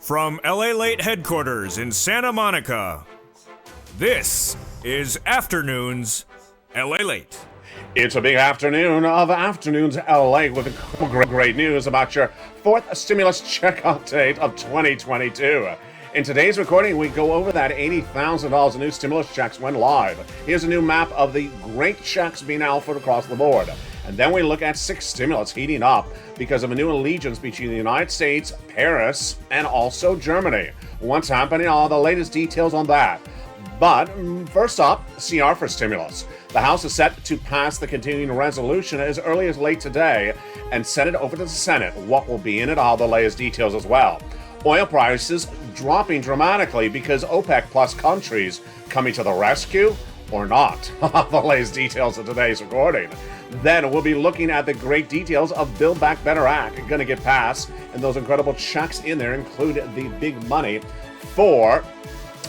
From Lalate headquarters in Santa Monica, this is Afternoons Lalate. It's a big afternoon of Afternoons LA with great news about your fourth stimulus check update of 2022. In today's recording, we go over that $80,000 in new stimulus checks went live. Here's a new map of the great checks being offered across the board. And then we look at six stimulus heating up because of a new allegiance between the United States, Paris, and also Germany. What's happening? All the latest details on that. But first up, CR for stimulus. The House is set to pass the continuing resolution as early as late today and send it over to the Senate. What will be in it? All the latest details as well. Oil prices dropping dramatically because OPEC plus countries coming to the rescue or not. The latest details of today's recording. Then we'll be looking at the great details of Build Back Better Act going to get passed, and those incredible checks in there include the big money for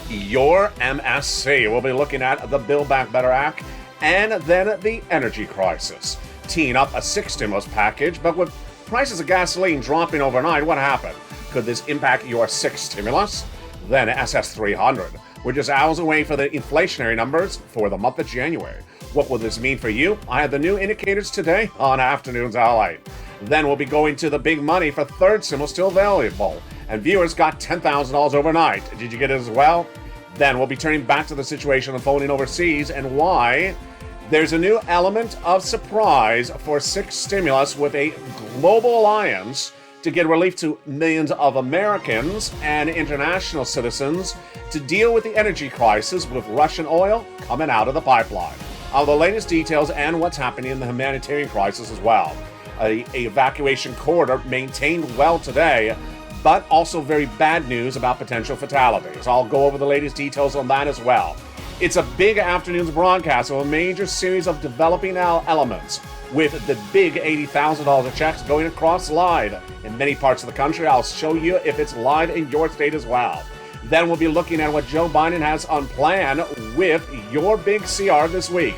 your MSC. We'll be looking at the Build Back Better Act and then the energy crisis. Teeing up a six stimulus package, but with prices of gasoline dropping overnight, what happened? Could this impact your sixth stimulus? Then SS300. We're just hours away for the inflationary numbers for the month of January. What will this mean for you? I have the new indicators today on Afternoons LA. Then we'll be going to the big money for third stimulus still available. And viewers got $10,000 overnight. Did you get it as well? Then we'll be turning back to the situation unfolding overseas and why there's a new element of surprise for six stimulus with a global alliance to get relief to millions of Americans and international citizens to deal with the energy crisis with Russian oil coming out of the pipeline. All the latest details and what's happening in the humanitarian crisis as well. A evacuation corridor maintained well today, but also very bad news about potential fatalities. I'll go over the latest details on that as well. It's a big afternoon's broadcast of a major series of developing elements with the big $80,000 checks going across live in many parts of the country. I'll show you if it's live in your state as well. Then we'll be looking at what Joe Biden has on plan with your big CR this week.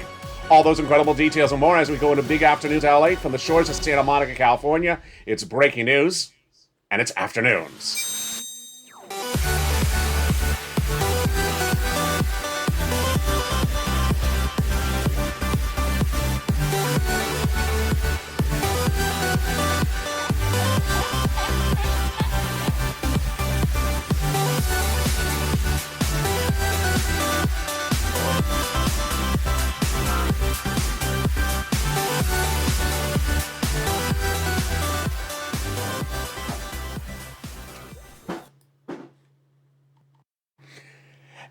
All those incredible details and more as we go into Big Afternoons LA from the shores of Santa Monica, California. It's breaking news, and it's Afternoons.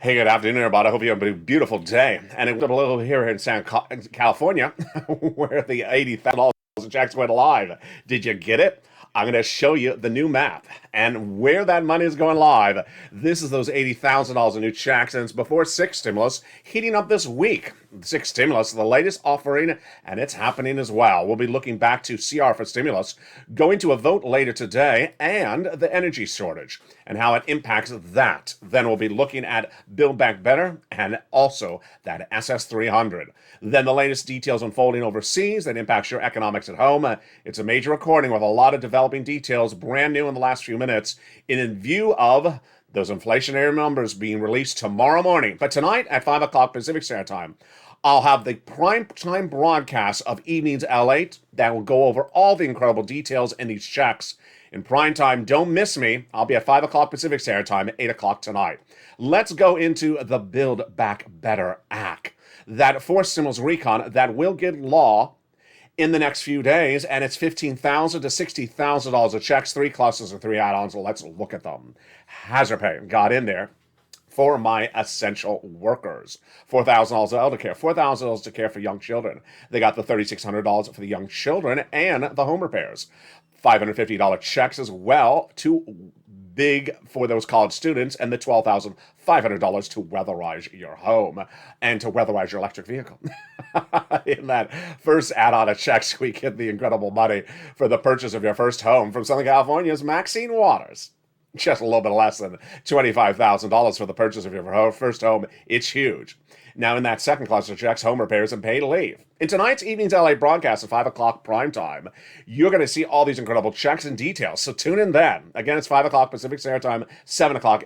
Hey, good afternoon, everybody. I hope you have a beautiful day. And it's a little here in California, where the $80,000 checks went live. Did you get it? I'm going to show you the new map and where that money is going live. This is those $80,000 in new checks, and it's before six stimulus heating up this week. Six stimulus, the latest offering, and it's happening as well. We'll be looking back to CR for stimulus, going to a vote later today, and the energy shortage and how it impacts that. Then we'll be looking at Build Back Better and also that SS300. Then the latest details unfolding overseas that impacts your economics at home. It's a major recording with a lot of developing details, brand new in the last few minutes, in view of those inflationary numbers being released tomorrow morning. But tonight at 5 o'clock Pacific Standard Time, I'll have the prime time broadcast of Evenings L8 that will go over all the incredible details in these checks. In prime time, don't miss me. I'll be at 5 o'clock Pacific Standard Time at 8 o'clock tonight. Let's go into the Build Back Better Act. That forced stimulus recon that will get law in the next few days, and it's $15,000 to $60,000 of checks, three clusters and three add-ons. Let's look at them. Hazard pay got in there for my essential workers. $4,000 elder care, $4,000 to care for young children. They got the $3,600 for the young children and the home repairs. $550 checks as well to big for those college students, and the $12,500 to weatherize your home and to weatherize your electric vehicle. In that first add-on of checks, we get the incredible money for the purchase of your first home from Southern California's Maxine Waters. just a little bit less than $25,000 for the purchase of your first home. It's huge. Now, in that second cluster of checks, home repairs and paid leave. In tonight's evening's LA broadcast at 5 o'clock prime time, you're going to see all these incredible checks and details. So tune in then. Again, it's 5 o'clock Pacific Standard Time, 7 o'clock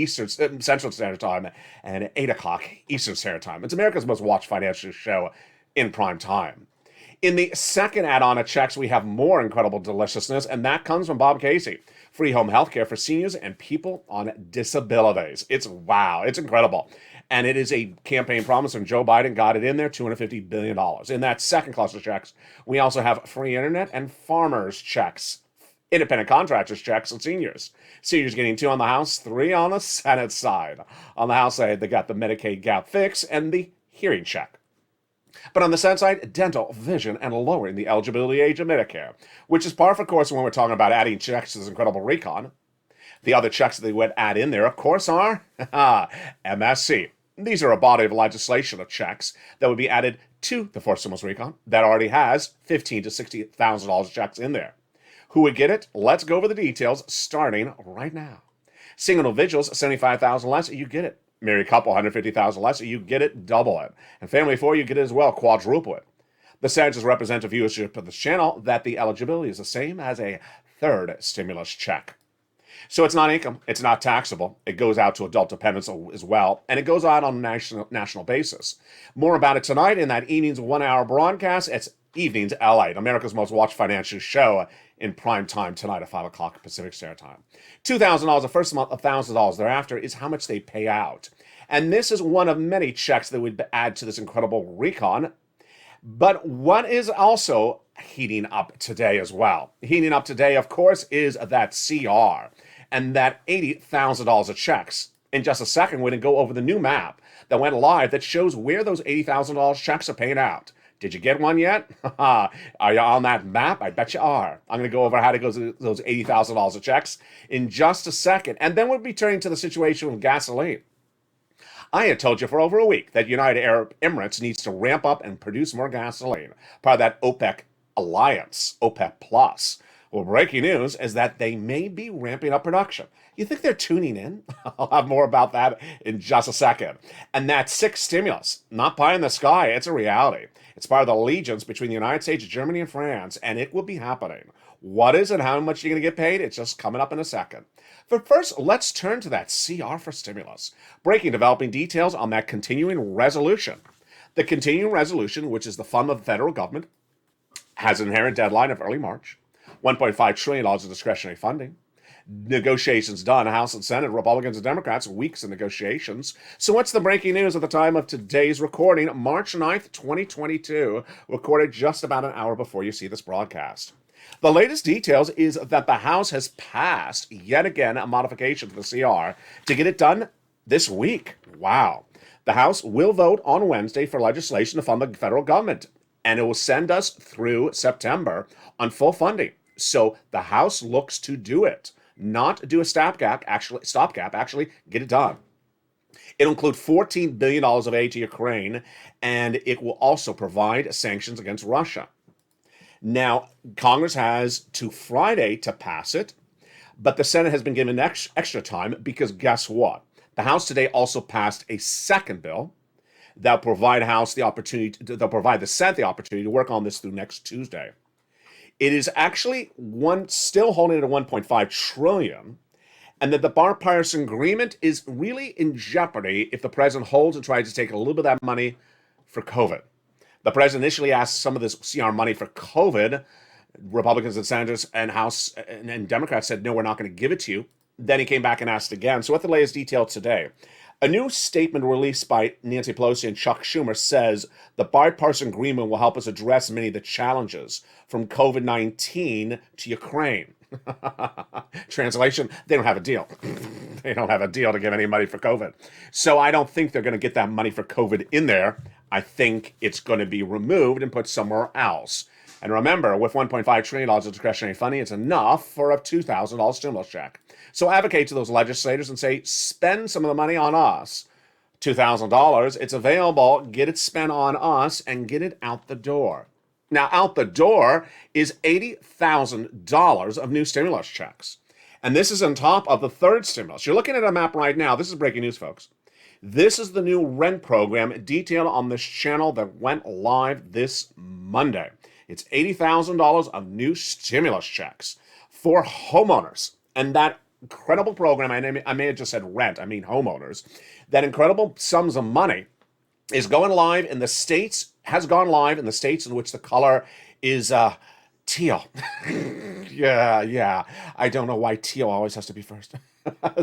Central Standard Time, and 8 o'clock Eastern Standard Time. It's America's most watched financial show in prime time. In the second add-on of checks, we have more incredible deliciousness, and that comes from Bob Casey. Free home health care for seniors and people on disabilities. It's incredible. And it is a campaign promise, and Joe Biden got it in there, $250 billion. In that second cluster of checks, we also have free internet and farmers checks, independent contractors checks, and seniors. Seniors getting 2 on the House, 3 on the Senate side. On the House side, they got the Medicaid gap fix and the hearing check. But on the Senate side, dental, vision, and lowering the eligibility age of Medicare, which is par for course when we're talking about adding checks to this incredible recon. The other checks that they would add in there, of course, are MSC. These are a body of legislation of checks that would be added to the fourth stimulus recon that already has $15,000 to $60,000 checks in there. Who would get it? Let's go over the details starting right now. Single individuals, $75,000 less, you get it. Married couple, $150,000 less, you get it, double it. And family of 4, you get it as well, quadruple it. The senators represent a viewership of this channel that the eligibility is the same as a third stimulus check. So it's not income, it's not taxable. It goes out to adult dependents as well, and it goes out on a national basis. More about it tonight in that evening's 1-hour broadcast. It's Evenings LA, America's most watched financial show in prime time tonight at 5 o'clock Pacific Standard Time. $2,000 the first month, $1,000 thereafter is how much they pay out. And this is one of many checks that would add to this incredible recon. But what is also heating up today as well? Heating up today, of course, is that CR and that $80,000 of checks. In just a second, we're going to go over the new map that went live that shows where those $80,000 checks are paying out. Did you get one yet? Are you on that map? I bet you are. I'm going to go over how to go to those $80,000 of checks in just a second. And then we'll be turning to the situation with gasoline. I had told you for over a week that United Arab Emirates needs to ramp up and produce more gasoline, part of that OPEC alliance, OPEC Plus. Well, breaking news is that they may be ramping up production. You think they're tuning in? I'll have more about that in just a second. And that sixth stimulus, not pie in the sky, it's a reality. It's part of the allegiance between the United States, Germany, and France, and it will be happening. What is it? How much are you going to get paid? It's just coming up in a second. But first, let's turn to that CR for stimulus. Breaking developing details on that continuing resolution. The continuing resolution, which is the fund of the federal government, has an inherent deadline of early March. $1.5 trillion of discretionary funding. Negotiations done, House and Senate, Republicans and Democrats, weeks of negotiations. So what's the breaking news at the time of today's recording, March 9th, 2022, recorded just about an hour before you see this broadcast. The latest details is that the House has passed, yet again, a modification to the CR to get it done this week. Wow. The House will vote on Wednesday for legislation to fund the federal government, and it will send us through September on full funding. So the House looks to do it, not do a stopgap, actually get it done. It'll include $14 billion of aid to Ukraine, and it will also provide sanctions against Russia. Now, Congress has to Friday to pass it, but the Senate has been given extra time because guess what? The House today also passed a second bill that will provide the Senate the opportunity to work on this through next Tuesday. It is actually still holding it at $1.5 trillion, and that the bipartisan agreement is really in jeopardy if the president holds and tries to take a little bit of that money for COVID. The president initially asked some of this CR money for COVID. Republicans and senators and House and Democrats said, no, we're not going to give it to you. Then he came back and asked again. So what the latest detail today? A new statement released by Nancy Pelosi and Chuck Schumer says the bipartisan agreement will help us address many of the challenges from COVID-19 to Ukraine. Translation, they don't have a deal. They don't have a deal to give any money for COVID. So I don't think they're going to get that money for COVID in there. I think it's going to be removed and put somewhere else. And remember, with $1.5 trillion of discretionary funding, it's enough for a $2,000 stimulus check. So advocate to those legislators and say, spend some of the money on us. $2,000, it's available, get it spent on us, and get it out the door. Now, out the door is $80,000 of new stimulus checks. And this is on top of the third stimulus. You're looking at a map right now. This is breaking news, folks. This is the new rent program detailed on this channel that went live this Monday. It's $80,000 of new stimulus checks for homeowners. And that incredible program, I may have just said rent, I mean homeowners, that incredible sums of money is going live in the states, has gone live in the states in which the color is teal. Yeah. I don't know why teal always has to be first.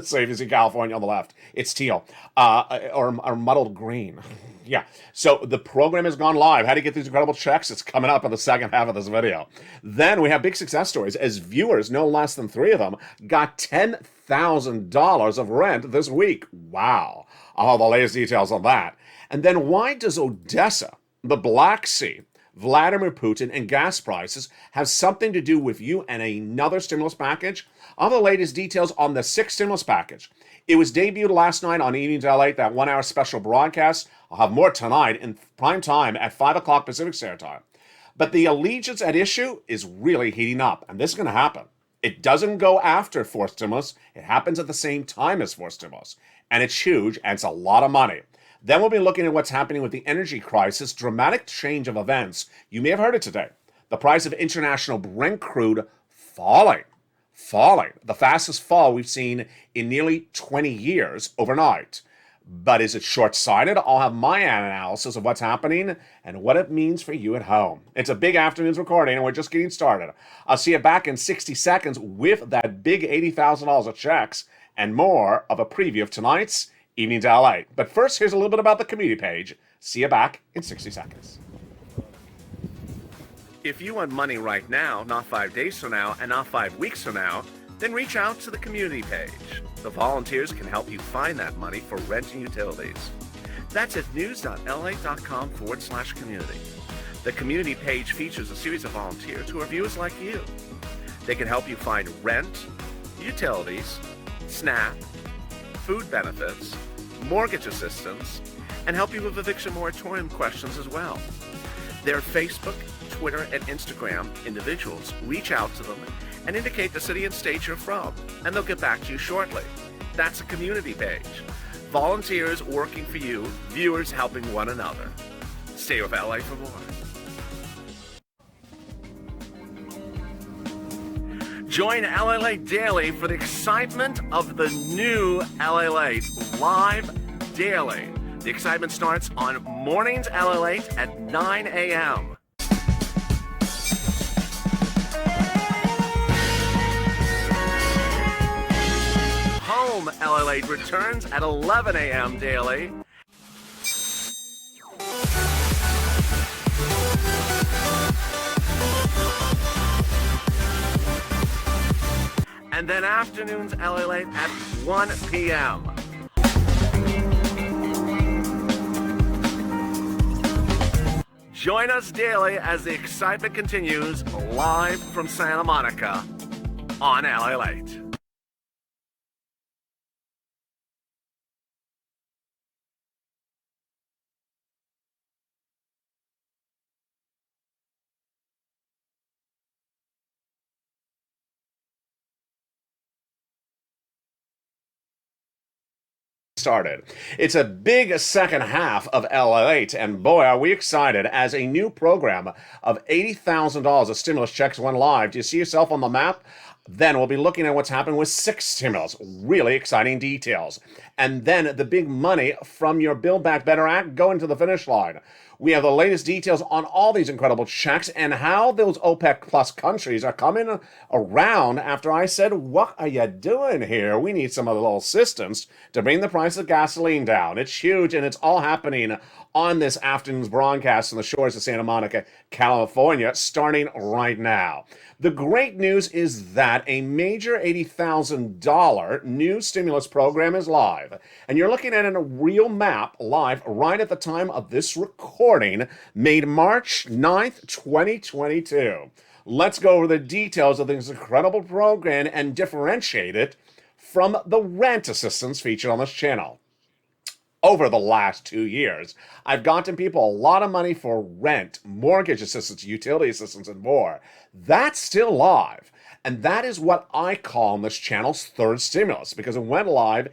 So if you see California on the left, it's teal or muddled green. Yeah. So the program has gone live. How to get these incredible checks? It's coming up in the second half of this video. Then we have big success stories as viewers, no less than 3 of them, got $10,000 of rent this week. Wow. I'll have the latest details on that. And then why does Odessa, the Black Sea, Vladimir Putin, and gas prices have something to do with you and another stimulus package? All the latest details on the 6th stimulus package. It was debuted last night on Evenings Lalate, that 1-hour special broadcast. I'll have more tonight in prime time at 5 o'clock Pacific Standard Time. But the allegiance at issue is really heating up, and this is going to happen. It doesn't go after 4th stimulus. It happens at the same time as 4th stimulus. And it's huge, and it's a lot of money. Then we'll be looking at what's happening with the energy crisis, dramatic change of events. You may have heard it today. The price of international Brent crude falling. The fastest fall we've seen in nearly 20 years overnight. But is it short-sighted? I'll have my analysis of what's happening and what it means for you at home. It's a big afternoon's recording, and we're just getting started. I'll see you back in 60 seconds with that big $80,000 of checks and more of a preview of tonight's Evenings LA. But first, here's a little bit about the community page. See you back in 60 seconds. If you want money right now, not 5 days from now, and not 5 weeks from now, then reach out to the community page. The volunteers can help you find that money for rent and utilities. That's at news.la.com/community. The community page features a series of volunteers who are viewers like you. They can help you find rent, utilities, SNAP, food benefits, mortgage assistance, and help you with eviction moratorium questions as well. Their Facebook, Twitter, and Instagram individuals reach out to them and indicate the city and state you're from, and they'll get back to you shortly. That's a community page. Volunteers working for you, viewers helping one another. Stay with LA for more. Join LA Late Daily for the excitement of the new LA Late live daily. The excitement starts on mornings LA Late at 9 a.m. Home LA Late returns at 11 a.m. daily. And then afternoons LA Late at 1 p.m. Join us daily as the excitement continues live from Santa Monica on LA Late. Started. It's a big second half of Lalate, and boy, are we excited as a new program of $80,000 of stimulus checks went live. Do you see yourself on the map? Then we'll be looking at what's happened with 6 stimulus. Really exciting details. And then the big money from your Build Back Better Act going to the finish line. We have the latest details on all these incredible checks and how those OPEC plus countries are coming around after I said, what are you doing here? We need some of the little assistance to bring the price of gasoline down. It's huge, and it's all happening on this afternoon's broadcast on the shores of Santa Monica, California, starting right now. The great news is that a major $80,000 new stimulus program is live. And you're looking at a real map live right at the time of this recording, made March 9th, 2022. Let's go over the details of this incredible program and differentiate it from the rent assistance featured on this channel. Over the last 2 years, I've gotten people a lot of money for rent, mortgage assistance, utility assistance, and more. That's still live. And that is what I call on this channel's third stimulus, because it went live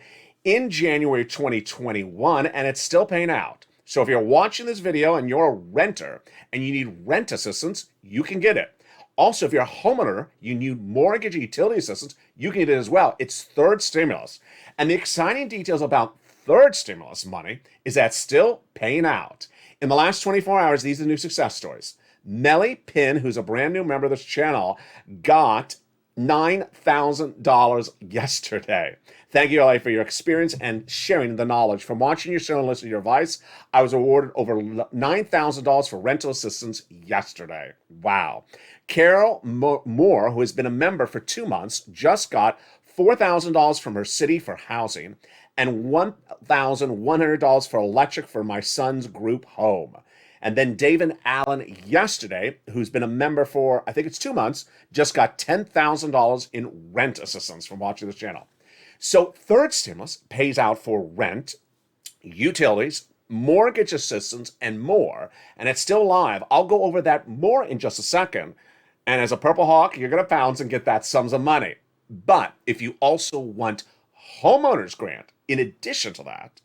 in January 2021 and it's still paying out. So if you're watching this video and you're a renter and you need rent assistance, you can get it. Also, if you're a homeowner, you need mortgage and utility assistance, you can get it as well. It's third stimulus. And the exciting details about third stimulus money is that it's still paying out. In the last 24 hours, these are the new success stories. Melly Pin, who's a brand new member of this channel, got $9,000 yesterday. Thank you, LA, for your experience and sharing the knowledge. From watching your show and listening to your advice, I was awarded over $9,000 for rental assistance yesterday. Wow. Carol Moore, who has been a member for 2 months, just got $4,000 from her city for housing and $1,100 for electric for my son's group home. And then David Allen yesterday, who's been a member for, I think it's 2 months, just got $10,000 in rent assistance from watching this channel. So third stimulus pays out for rent, utilities, mortgage assistance, and more. And it's still live. I'll go over that more in just a second. And as a Purple Hawk, you're going to pounce and get that sums of money. But if you also want homeowners grant in addition to that,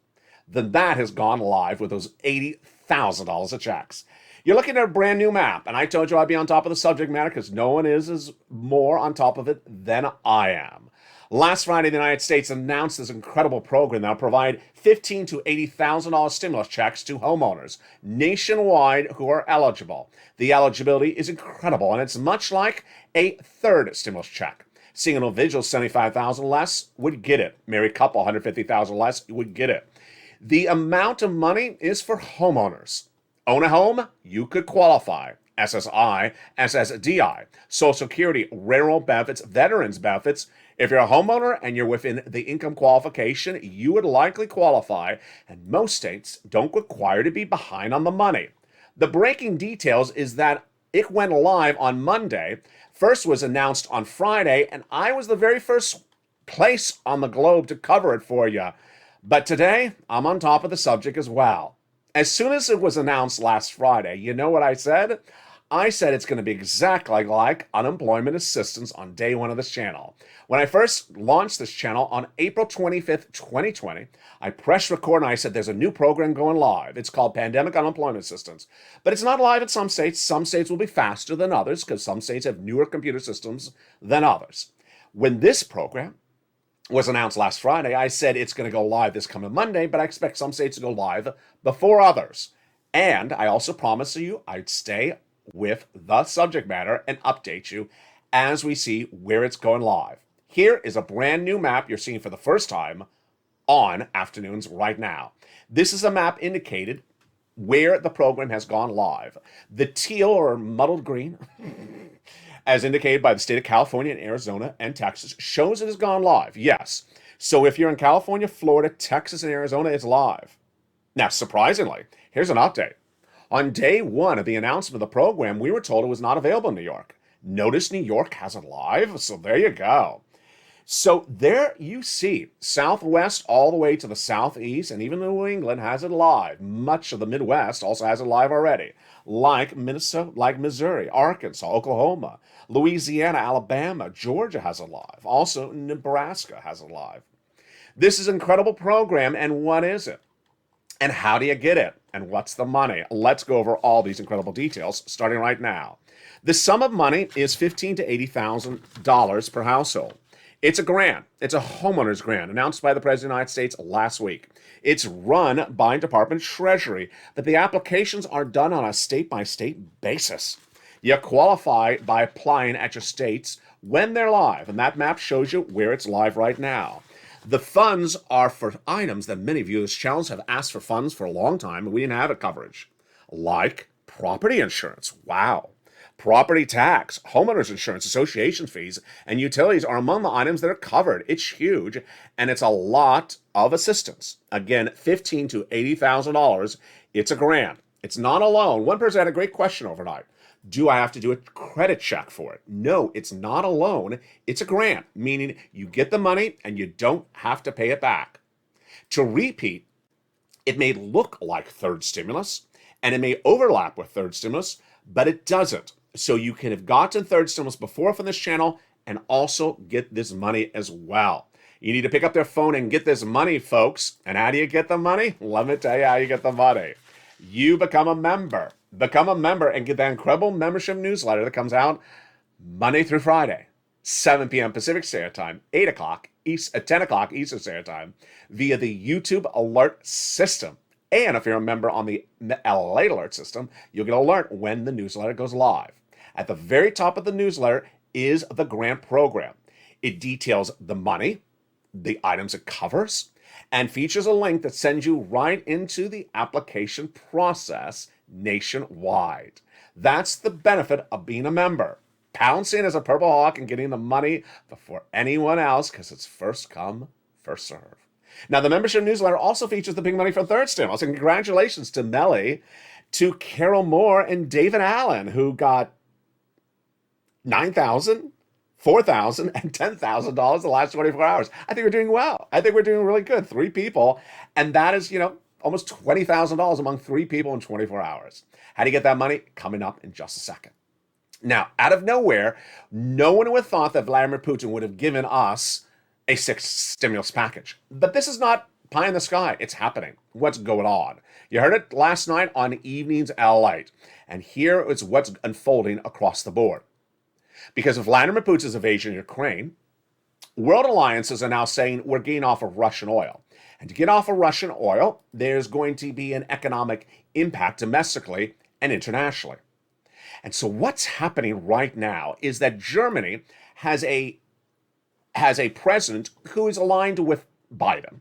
then that has gone live with those $80,000 of checks. You're looking at a brand new map, and I told you I'd be on top of the subject matter because no one is more on top of it than I am. Last Friday, the United States announced this incredible program that will provide $15,000 to $80,000 stimulus checks to homeowners nationwide who are eligible. The eligibility is incredible, and it's much like a third stimulus check. Single individuals, $75,000 less would get it. Married couple, $150,000 less would get it. The amount of money is for homeowners. Own a home? You could qualify. SSI, SSDI, Social Security, railroad benefits, veterans benefits. If you're a homeowner and you're within the income qualification, you would likely qualify, and most states don't require to be behind on the money. The breaking details is that it went live on Monday. First was announced on Friday, and I was the very first place on the globe to cover it for you. But today, I'm on top of the subject as well. As soon as it was announced last Friday, you know what I said? I said it's going to be exactly like unemployment assistance on day one of this channel. When I first launched this channel on April 25th, 2020, I pressed record and I said there's a new program going live. It's called Pandemic Unemployment Assistance. But it's not live in some states. Some states will be faster than others because some states have newer computer systems than others. When this program was announced last Friday, I said it's going to go live this coming Monday, but I expect some states to go live before others. And I also promised you I'd stay with the subject matter and update you as we see where it's going live. Here is a brand new map you're seeing for the first time on Afternoons right now. This is a map indicated where the program has gone live. The teal or muddled green, as indicated by the state of California and Arizona and Texas, shows it has gone live. Yes. So if you're in California, Florida, Texas, and Arizona, it's live. Now, surprisingly, here's an update. On day one of the announcement of the program, we were told it was not available in New York. Notice New York has it live, so there you go. So there you see, Southwest all the way to the Southeast, and even New England has it live. Much of the Midwest also has it live already, like Minnesota, like Missouri, Arkansas, Oklahoma, Louisiana, Alabama, Georgia has it live. Also, Nebraska has it live. This is an incredible program, and what is it? And how do you get it? And what's the money? Let's go over all these incredible details, starting right now. The sum of money is $15,000 to $80,000 per household. It's a grant. It's a homeowner's grant announced by the President of the United States last week. It's run by Department of Treasury, but the applications are done on a state-by-state basis. You qualify by applying at your states when they're live, and that map shows you where it's live right now. The funds are for items that many of you as channels have asked for funds for a long time, and we didn't have it coverage, like property insurance. Wow. Property tax, homeowners insurance, association fees, and utilities are among the items that are covered. It's huge, and it's a lot of assistance. Again, $15,000 to $80,000. It's a grant. It's not a loan. One person had a great question overnight. Do I have to do a credit check for it? No, it's not a loan. It's a grant, meaning you get the money and you don't have to pay it back. To repeat, it may look like third stimulus, and it may overlap with third stimulus, but it doesn't. So you can have gotten third stimulus before from this channel and also get this money as well. You need to pick up their phone and get this money, folks. And how do you get the money? Let me tell you how you get the money. You become a member. Become a member and get that incredible membership newsletter that comes out Monday through Friday, 7 p.m. Pacific Standard Time, 10 o'clock Eastern Standard Time, via the YouTube alert system. And if you're a member on the Lalate alert system, you'll get an alert when the newsletter goes live. At the very top of the newsletter is the grant program. It details the money, the items it covers, and features a link that sends you right into the application process nationwide. That's the benefit of being a member. Pouncing as a Purple Hawk and getting the money before anyone else, because it's first come, first serve. Now, the membership newsletter also features the big money for third stimulus. And congratulations to Melly, to Carol Moore, and David Allen, who got $9,000, $4,000, and $10,000 the last 24 hours. I think we're doing well. I think we're doing really good. 3 people. And that is, almost $20,000 among 3 people in 24 hours. How do you get that money? Coming up in just a second. Now, out of nowhere, no one would have thought that Vladimir Putin would have given us a 6th stimulus package. But this is not pie in the sky. It's happening. What's going on? You heard it last night on Evenings Lalate. And here is what's unfolding across the board. Because of Vladimir Putin's invasion of Ukraine, world alliances are now saying we're getting off of Russian oil. And to get off of Russian oil, there's going to be an economic impact domestically and internationally. And so what's happening right now is that Germany has a president who is aligned with Biden.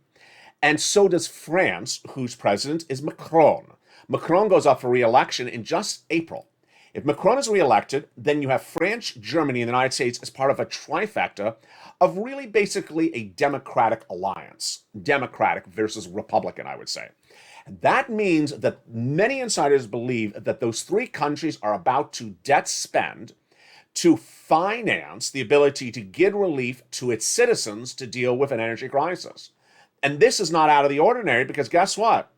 And so does France, whose president is Macron. Macron goes up for re-election in just April. If Macron is re-elected, then you have France, Germany, and the United States as part of a trifecta of really basically a democratic alliance. Democratic versus Republican, I would say. And that means that many insiders believe that those 3 countries are about to debt spend to finance the ability to give relief to its citizens to deal with an energy crisis. And this is not out of the ordinary because guess what?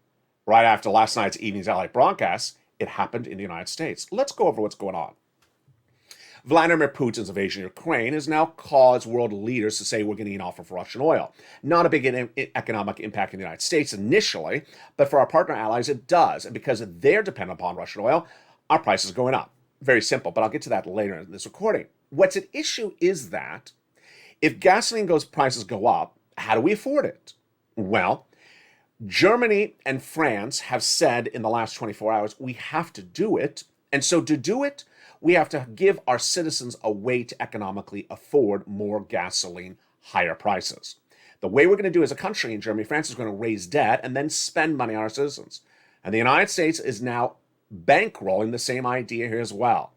Right after last night's Evenings Lalate broadcast, it happened in the United States. Let's go over what's going on. Vladimir Putin's invasion of Ukraine has now caused world leaders to say we're getting off of Russian oil. Not a big economic impact in the United States initially, but for our partner allies it does. And because they're dependent upon Russian oil, our price is going up. Very simple, but I'll get to that later in this recording. What's at issue is that if gasoline prices go up, how do we afford it? Well, Germany and France have said in the last 24 hours, we have to do it. And so to do it, we have to give our citizens a way to economically afford more gasoline, higher prices. The way we're going to do as a country in Germany, France is going to raise debt and then spend money on our citizens. And the United States is now bankrolling the same idea here as well.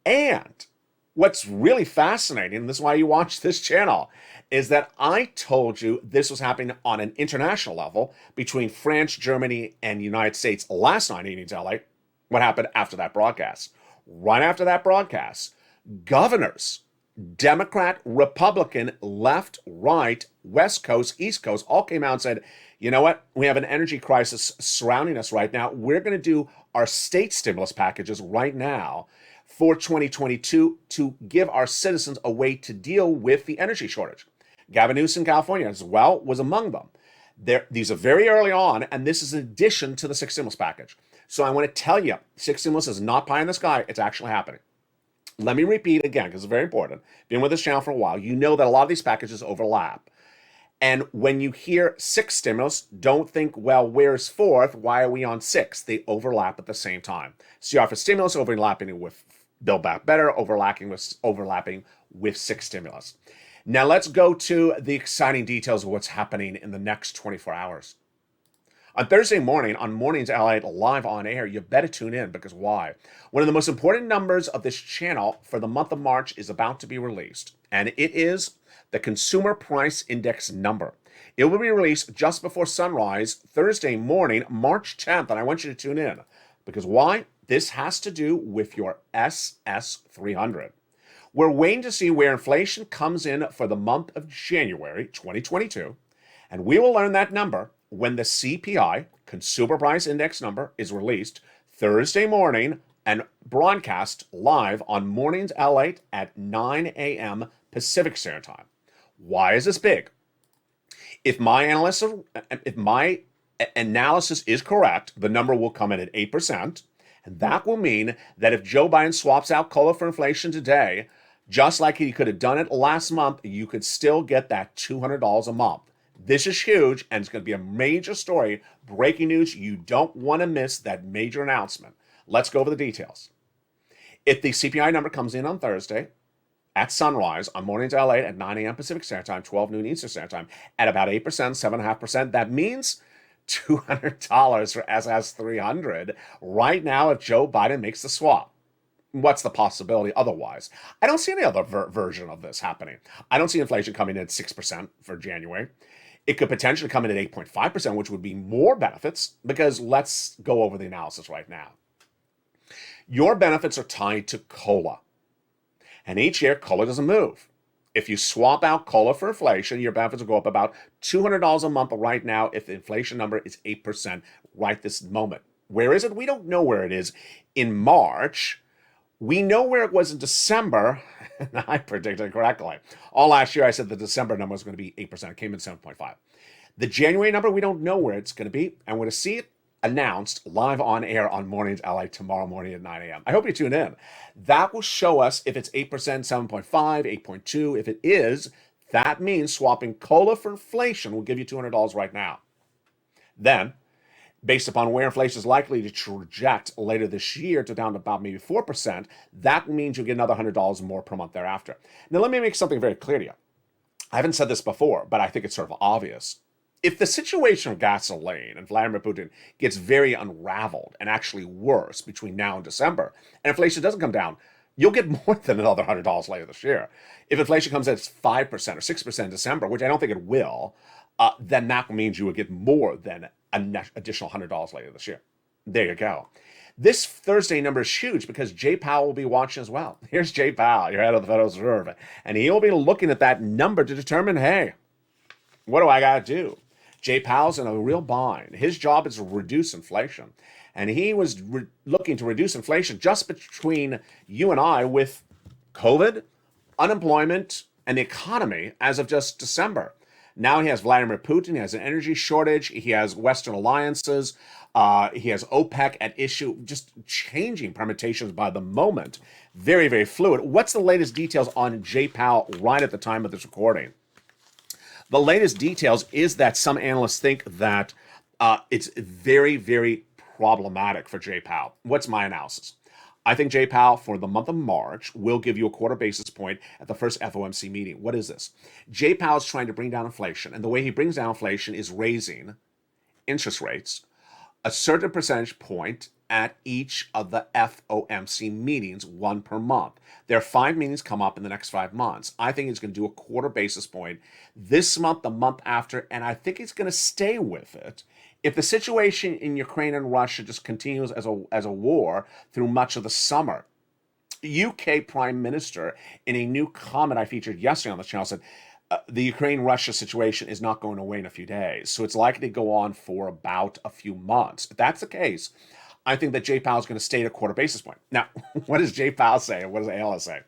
And what's really fascinating, and this is why you watch this channel, is that I told you this was happening on an international level between France, Germany, and the United States last night in Evenings Lalate. What happened after that broadcast? Right after that broadcast, governors, Democrat, Republican, left, right, West Coast, East Coast, all came out and said, you know what? We have an energy crisis surrounding us right now. We're going to do our state stimulus packages right now for 2022 to give our citizens a way to deal with the energy shortage. Gavin Newsom in California as well was among them. These are very early on, and this is in addition to the 6th stimulus package. So I want to tell you, 6th stimulus is not pie in the sky. It's actually happening. Let me repeat again, because it's very important. Been with this channel for a while. You know that a lot of these packages overlap. And when you hear 6th stimulus, don't think, well, where's 4th? Why are we on 6th? They overlap at the same time. So you offer stimulus overlapping with Build Back Better, overlapping with 6th stimulus. Now let's go to the exciting details of what's happening in the next 24 hours. On Thursday morning, on Mornings Lalate live on air, you better tune in because why? One of the most important numbers of this channel for the month of March is about to be released, and it is the Consumer Price Index number. It will be released just before sunrise Thursday morning, March 10th, and I want you to tune in because why? This has to do with your SS300. We're waiting to see where inflation comes in for the month of January 2022, and we will learn that number when the CPI, Consumer Price Index number, is released Thursday morning and broadcast live on Mornings Lalate at 9 a.m. Pacific Standard Time. Why is this big? If my analysis is correct, the number will come in at 8%. And that will mean that if Joe Biden swaps out COLA for inflation today, just like he could have done it last month, you could still get that $200 a month. This is huge, and it's going to be a major story. Breaking news. You don't want to miss that major announcement. Let's go over the details. If the CPI number comes in on Thursday at sunrise on Mornings LA at 9 a.m. Pacific Standard Time, 12 noon Eastern Standard Time, at about 8%, 7.5%, that means $200 for SS 300 right now if Joe Biden makes the swap. What's the possibility otherwise? I don't see any other version of this happening. I don't see inflation coming in at 6% for January. It could potentially come in at 8.5%, which would be more benefits, because let's go over the analysis right now. Your benefits are tied to COLA. And each year, COLA doesn't move. If you swap out COLA for inflation, your benefits will go up about $200 a month right now if the inflation number is 8% right this moment. Where is it? We don't know where it is in March. We know where it was in December, and I predicted correctly. All last year, I said the December number was going to be 8%. It came in 7.5. The January number, we don't know where it's going to be, and we're going to see it announced live on air on Mornings LA tomorrow morning at 9 a.m. I hope you tune in. That will show us if it's 8%, 7.5, 8.2. If it is, that means swapping COLA for inflation will give you $200 right now. Then, based upon where inflation is likely to traject later this year to down to about maybe 4%, that means you'll get another $100 more per month thereafter. Now, let me make something very clear to you. I haven't said this before, but I think it's sort of obvious. If the situation of gasoline and Vladimir Putin gets very unraveled and actually worse between now and December, and inflation doesn't come down, you'll get more than another $100 later this year. If inflation comes in at 5% or 6% in December, which I don't think it will, then that means you will get more than an additional $100 later this year. There you go. This Thursday number is huge because Jay Powell will be watching as well. Here's Jay Powell, your head of the Federal Reserve, and he'll be looking at that number to determine, hey, what do I got to do? Jay Powell's in a real bind. His job is to reduce inflation. And he was looking to reduce inflation just between you and I with COVID, unemployment, and the economy as of just December. Now he has Vladimir Putin. He has an energy shortage. He has Western alliances. He has OPEC at issue, just changing permutations by the moment. Very, very fluid. What's the latest details on Jay Powell right at the time of this recording? The latest details is that some analysts think that it's very, very problematic for Jay Powell. What's my analysis? I think Jay Powell for the month of March will give you a quarter basis point at the first FOMC meeting. What is this? Jay Powell is trying to bring down inflation, and the way he brings down inflation is raising interest rates a certain percentage point at each of the FOMC meetings, one per month. There are 5 meetings come up in the next 5 months. I think he's going to do a quarter basis point this month, the month after, and I think he's going to stay with it. If the situation in Ukraine and Russia just continues as a war through much of the summer, UK Prime Minister, in a new comment I featured yesterday on the channel, said the Ukraine-Russia situation is not going away in a few days. So it's likely to go on for about a few months. If that's the case, I think that Jay Powell is going to stay at a quarter basis point. Now, what does Jay Powell say? What does ALS say?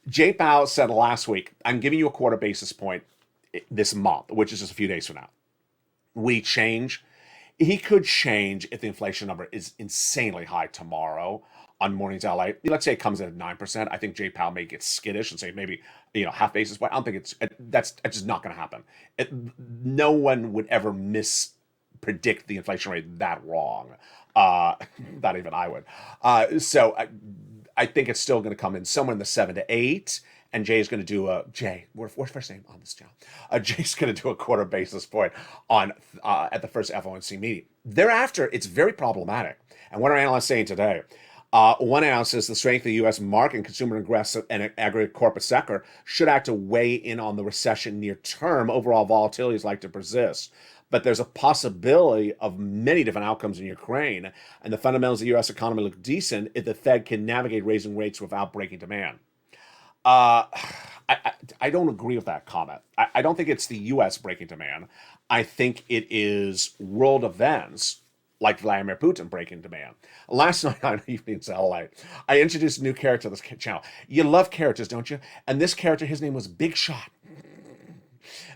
Jay Powell said last week, I'm giving you a quarter basis point this month, which is just a few days from now. We change. He could change if the inflation number is insanely high tomorrow on Mornings LA. Let's say it comes in at 9%. I think Jay Powell may get skittish and say maybe half basis point. I don't think that's just not going to happen. No one would ever predict the inflation rate that wrong. Not even I would. So I think it's still going to come in somewhere in the 7 to 8. And Jay's going to do what's first name on this channel? Jay's going to do a quarter basis point on at the first FOMC meeting. Thereafter, it's very problematic. And what are analysts saying today? One analyst says the strength of the U.S. market and consumer aggressive and aggregate corporate sector should act to weigh in on the recession near term. Overall volatility is likely to persist. But there's a possibility of many different outcomes in Ukraine, and the fundamentals of the U.S. economy look decent if the Fed can navigate raising rates without breaking demand. I don't agree with that comment. I don't think it's the U.S. breaking demand. I think it is world events like Vladimir Putin breaking demand. Last night on Evenings LA, I introduced a new character to this channel. You love characters, don't you? And this character, his name was Big Shot.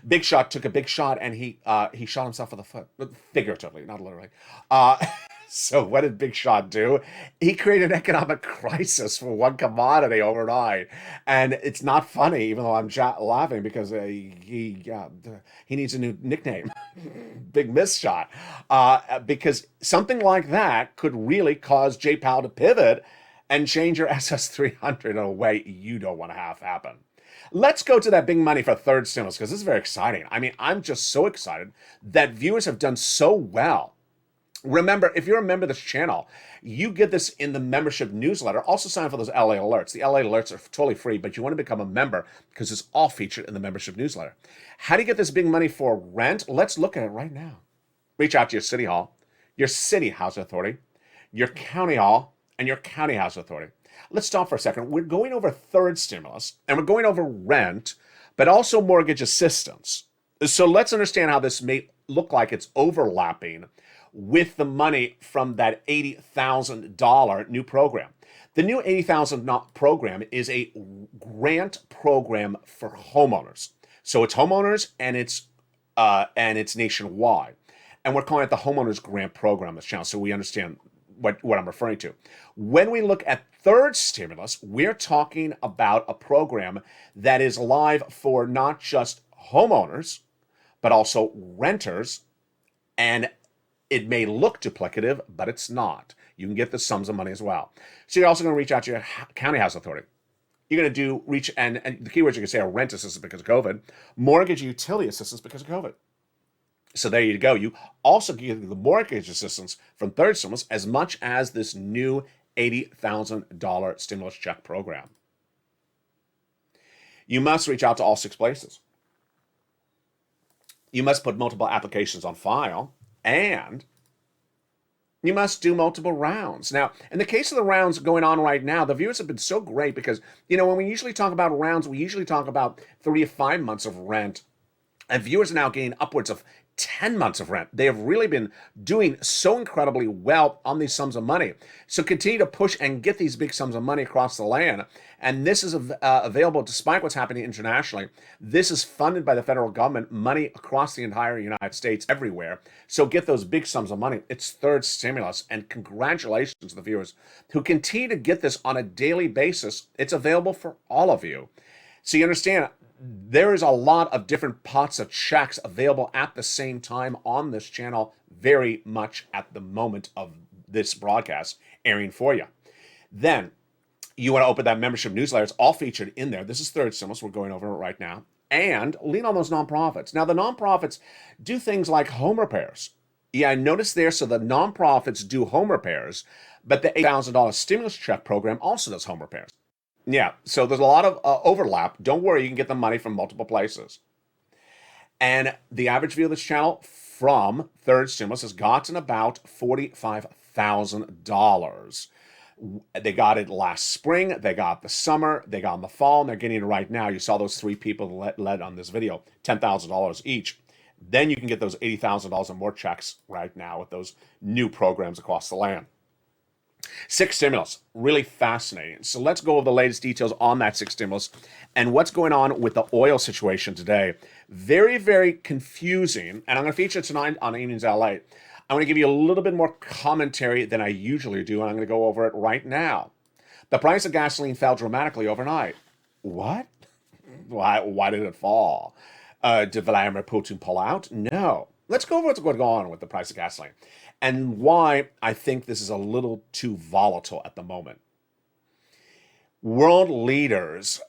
Big Shot took a big shot and he shot himself in the foot, figuratively, not literally. Uh, so what did Big Shot do? He created an economic crisis for one commodity overnight, and it's not funny, even though I'm laughing because he needs a new nickname, Big Miss Shot, because something like that could really cause J Powell to pivot and change your SS300 in a way you don't want to have happen. Let's go to that big money for third stimulus because this is very exciting. I mean, I'm just so excited that viewers have done so well. Remember, if you're a member of this channel, you get this in the membership newsletter. Also sign up for those LA alerts. The LA alerts are totally free, but you want to become a member because it's all featured in the membership newsletter. How do you get this big money for rent? Let's look at it right now. Reach out to your city hall, your city housing authority, your county hall, and your county housing authority. Let's stop for a second. We're going over third stimulus, and we're going over rent, but also mortgage assistance. So let's understand how this may look like it's overlapping with the money from that $80,000 new program. The new $80,000 program is a grant program for homeowners. So it's homeowners and it's nationwide. And we're calling it the Homeowners Grant Program on this channel, so we understand what I'm referring to. When we look at third stimulus, we're talking about a program that is live for not just homeowners, but also renters, and it may look duplicative, but it's not. You can get the sums of money as well. So you're also going to reach out to your county house authority. You're going to reach, and the keywords you can say are rent assistance because of COVID, mortgage utility assistance because of COVID. So there you go. You also get the mortgage assistance from third stimulus as much as this new $80,000 stimulus check program. You must reach out to all 6 places. You must put multiple applications on file, and you must do multiple rounds. Now, in the case of the rounds going on right now, the viewers have been so great because, when we usually talk about rounds, we usually talk about 3 to 5 months of rent, and viewers are now getting upwards of 10 months of rent. They have really been doing so incredibly well on these sums of money. So continue to push and get these big sums of money across the land. And this is available despite what's happening internationally. This is funded by the federal government, money across the entire United States, everywhere. So get those big sums of money. It's third stimulus. And congratulations to the viewers who continue to get this on a daily basis. It's available for all of you. So you understand, there is a lot of different pots of checks available at the same time on this channel, very much at the moment of this broadcast airing for you. Then you want to open that membership newsletter. It's all featured in there. This is third stimulus. We're going over it right now. And lean on those nonprofits. Now, the nonprofits do things like home repairs. Yeah, notice there, so the nonprofits do home repairs, but the $8,000 stimulus check program also does home repairs. Yeah, so there's a lot of overlap. Don't worry, you can get the money from multiple places. And the average view of this channel from third stimulus has gotten about $45,000. They got it last spring, they got the summer, they got in the fall, and they're getting it right now. You saw those 3 people led on this video, $10,000 each. Then you can get those $80,000 and more checks right now with those new programs across the land. 6 stimulus, really fascinating. So let's go over the latest details on that 6 stimulus and what's going on with the oil situation today. Very, very confusing. And I'm going to feature tonight on Evenings LA. I'm going to give you a little bit more commentary than I usually do, and I'm going to go over it right now. The price of gasoline fell dramatically overnight. What? Why did it fall? Did Vladimir Putin pull out? No. Let's go over what's going on with the price of gasoline and why I think this is a little too volatile at the moment. World leaders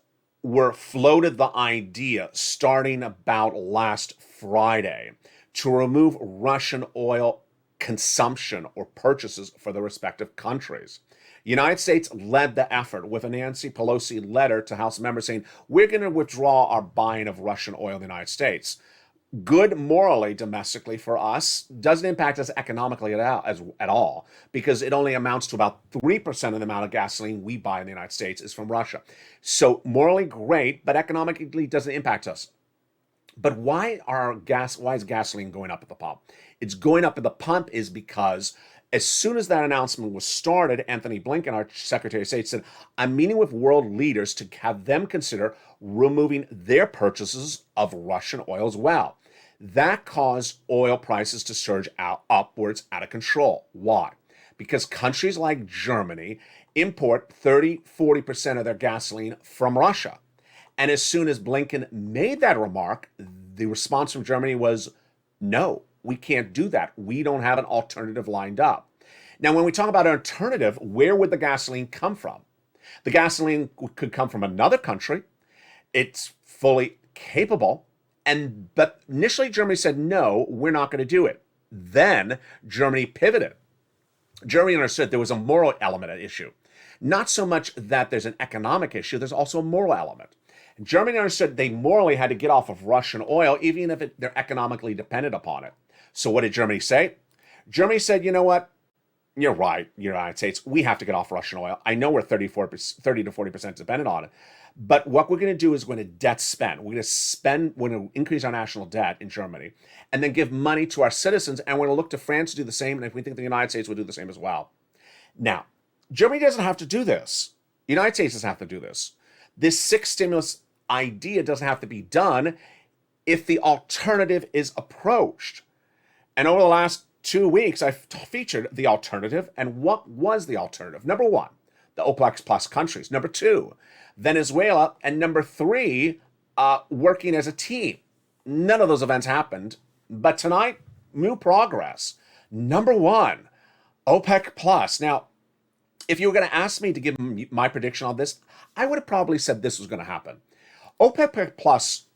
were floated the idea starting about last Friday to remove Russian oil consumption or purchases for the respective countries. United States led the effort with a Nancy Pelosi letter to House members saying, we're going to withdraw our buying of Russian oil in the United States. Good morally domestically for us, doesn't impact us economically at all, because it only amounts to about 3% of the amount of gasoline we buy in the United States is from Russia. So morally great, but economically doesn't impact us. But why is gasoline going up at the pump? It's going up at the pump is because as soon as that announcement was started, Anthony Blinken, our Secretary of State, said, I'm meeting with world leaders to have them consider removing their purchases of Russian oil as well. That caused oil prices to surge upwards out of control. Why? Because countries like Germany import 30-40% of their gasoline from Russia. And as soon as Blinken made that remark, the response from Germany was, no, we can't do that. We don't have an alternative lined up. Now, when we talk about an alternative, where would the gasoline come from? The gasoline could come from another country. It's fully capable. But initially, Germany said, no, we're not going to do it. Then Germany pivoted. Germany understood there was a moral element at issue. Not so much that there's an economic issue, there's also a moral element. Germany understood they morally had to get off of Russian oil, even if they're economically dependent upon it. So what did Germany say? Germany said, you know what? You're right, United States. We have to get off Russian oil. I know we're 30 to 40% dependent on it. But what we're going to do is we're going to debt spend. We're going to increase our national debt in Germany and then give money to our citizens. And we're going to look to France to do the same. And if we think the United States will do the same as well. Now, Germany doesn't have to do this. The United States doesn't have to do this. This sixth stimulus idea doesn't have to be done if the alternative is approached. And over the last 2 weeks, I've featured the alternative. And what was the alternative? Number one, the OPEC plus countries. Number two, Venezuela. And number three, working as a team. None of those events happened. But tonight, new progress. Number one, OPEC plus. Now, if you were going to ask me to give my prediction on this, I would have probably said this was going to happen. OPEC plus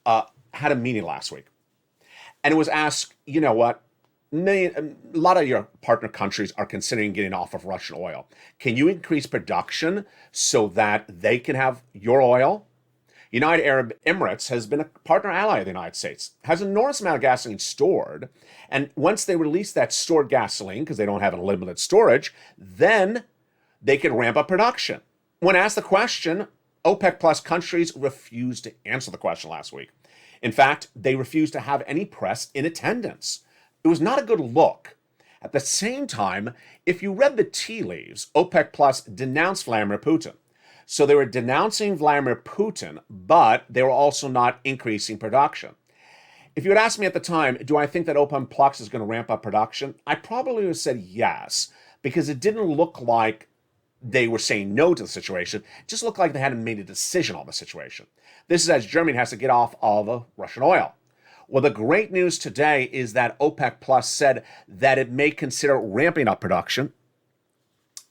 had a meeting last week. And it was asked, you know what? A lot of your partner countries are considering getting off of Russian oil. Can you increase production so that they can have your oil? United Arab Emirates has been a partner ally of the United States, has an enormous amount of gasoline stored. And once they release that stored gasoline, because they don't have unlimited storage, then they can ramp up production. When asked the question, OPEC plus countries refused to answer the question last week. In fact, they refused to have any press in attendance. It was not a good look. At the same time, if you read the tea leaves, OPEC plus denounced Vladimir Putin. So they were denouncing Vladimir Putin, but they were also not increasing production. If you had asked me at the time, do I think that OPEC plus is going to ramp up production? I probably would have said yes, because it didn't look like they were saying no to the situation. It just looked like they hadn't made a decision on the situation. This is as Germany has to get off all the Russian oil. Well, the great news today is that OPEC Plus said that it may consider ramping up production.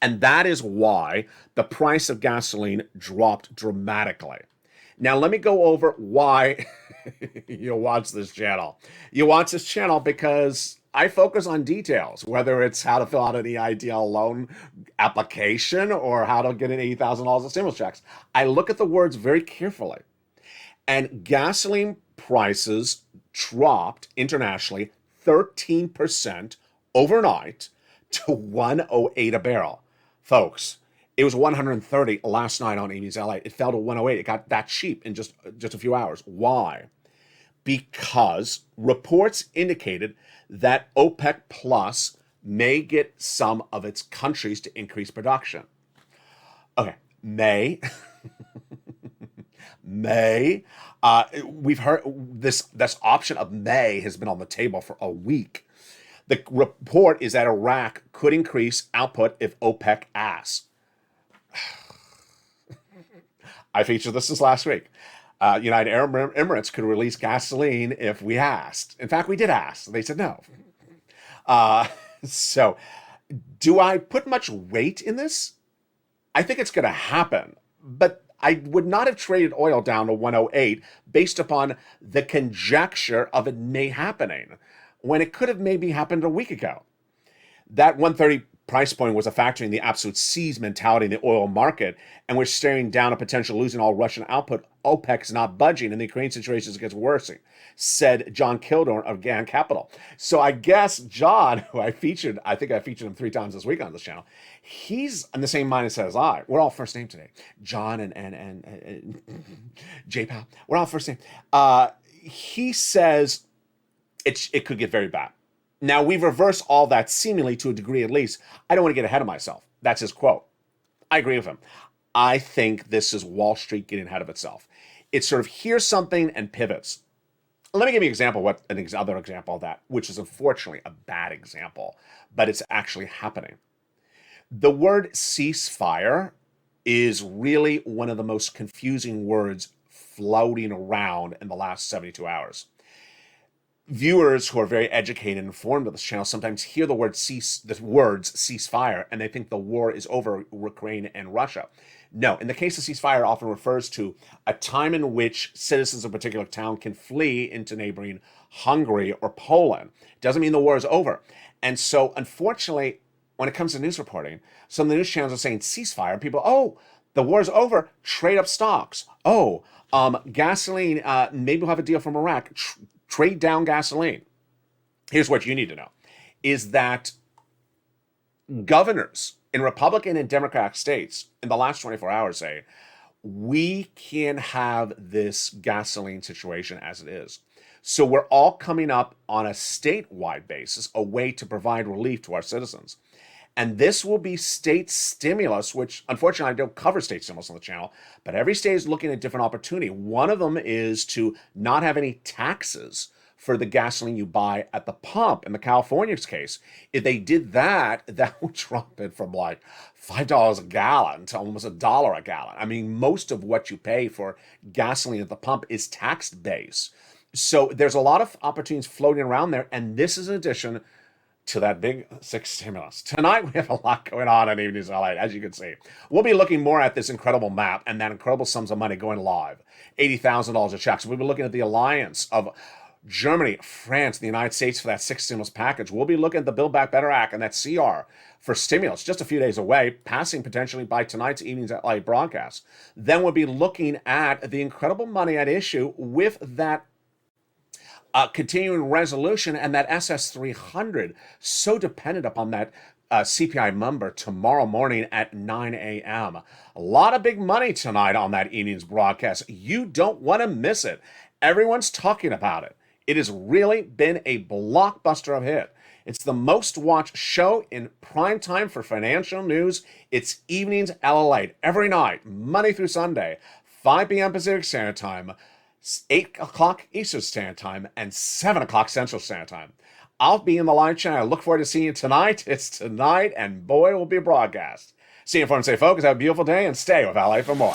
And that is why the price of gasoline dropped dramatically. Now, let me go over why you watch this channel. You watch this channel because I focus on details, whether it's how to fill out an EIDL loan application or how to get an $80,000 of stimulus checks. I look at the words very carefully. And gasoline prices dropped internationally 13% overnight to 108 a barrel. Folks, it was 130 last night on Amy's LA. It fell to 108. It got that cheap in just a few hours. Why? Because reports indicated that OPEC Plus may get some of its countries to increase production. Okay, may. We've heard this option of May has been on the table for a week. The report is that Iraq could increase output if OPEC asks. I featured this last week. United Arab Emirates could release gasoline if we asked. In fact, we did ask. They said no. So do I put much weight in this? I think it's going to happen, but I would not have traded oil down to 108 based upon the conjecture of it may happening when it could have maybe happened a week ago. That 130 price point was a factor in the absolute seize mentality in the oil market, and we're staring down a potential losing all Russian output. OPEC's not budging, and the Ukraine situation gets worse, said John Kildorn of GAN Capital. So I guess John, who I think I featured him 3 times this week on this channel, he's in the same mindset as I. We're all first name today. John and J-Pal. We're all first name. he says it could get very bad. Now, we've reversed all that seemingly to a degree at least. I don't want to get ahead of myself. That's his quote. I agree with him. I think this is Wall Street getting ahead of itself. It sort of hears something and pivots. Let me give you an example, other example of that, which is unfortunately a bad example, but it's actually happening. The word ceasefire is really one of the most confusing words floating around in the last 72 hours. Viewers who are very educated and informed of this channel sometimes hear the words ceasefire, and they think the war is over Ukraine and Russia. No, in the case of ceasefire, it often refers to a time in which citizens of a particular town can flee into neighboring Hungary or Poland. It doesn't mean the war is over. And so, unfortunately, when it comes to news reporting, some of the news channels are saying ceasefire. People, oh, the war's over, trade up stocks. Oh, gasoline, maybe we'll have a deal from Iraq. Trade down gasoline. Here's what you need to know, is that governors in Republican and Democratic states in the last 24 hours say, we can't have this gasoline situation as it is. So we're all coming up on a statewide basis, a way to provide relief to our citizens. And this will be state stimulus, which unfortunately I don't cover state stimulus on the channel, but every state is looking at different opportunity. One of them is to not have any taxes for the gasoline you buy at the pump. In the California's case, if they did that, that would drop it from like $5 a gallon to almost $1 a gallon. I mean, most of what you pay for gasoline at the pump is taxed base. So there's a lot of opportunities floating around there, and this is in addition to that big six stimulus. Tonight, we have a lot going on Evenings LA, as you can see. We'll be looking more at this incredible map and that incredible sums of money going live. $80,000 a check. So we'll be looking at the alliance of Germany, France, and the United States for that six stimulus package. We'll be looking at the Build Back Better Act and that CR for stimulus, just a few days away, passing potentially by tonight's Evenings LA broadcast. Then we'll be looking at the incredible money at issue with that continuing resolution and that SS300, so dependent upon that CPI number tomorrow morning at 9 a.m. A lot of big money tonight on that evening's broadcast. You don't want to miss it. Everyone's talking about it. It has really been a blockbuster of hit. It's the most watched show in prime time for financial news. It's Evenings LA every night, Monday through Sunday, 5 p.m. Pacific Standard Time, 8 o'clock Eastern Standard Time, and 7 o'clock Central Standard Time. I'll be in the live channel. I look forward to seeing you tonight. It's tonight, and boy, it will be a broadcast. See you informed, stay focused, have a beautiful day, and stay with LA for more.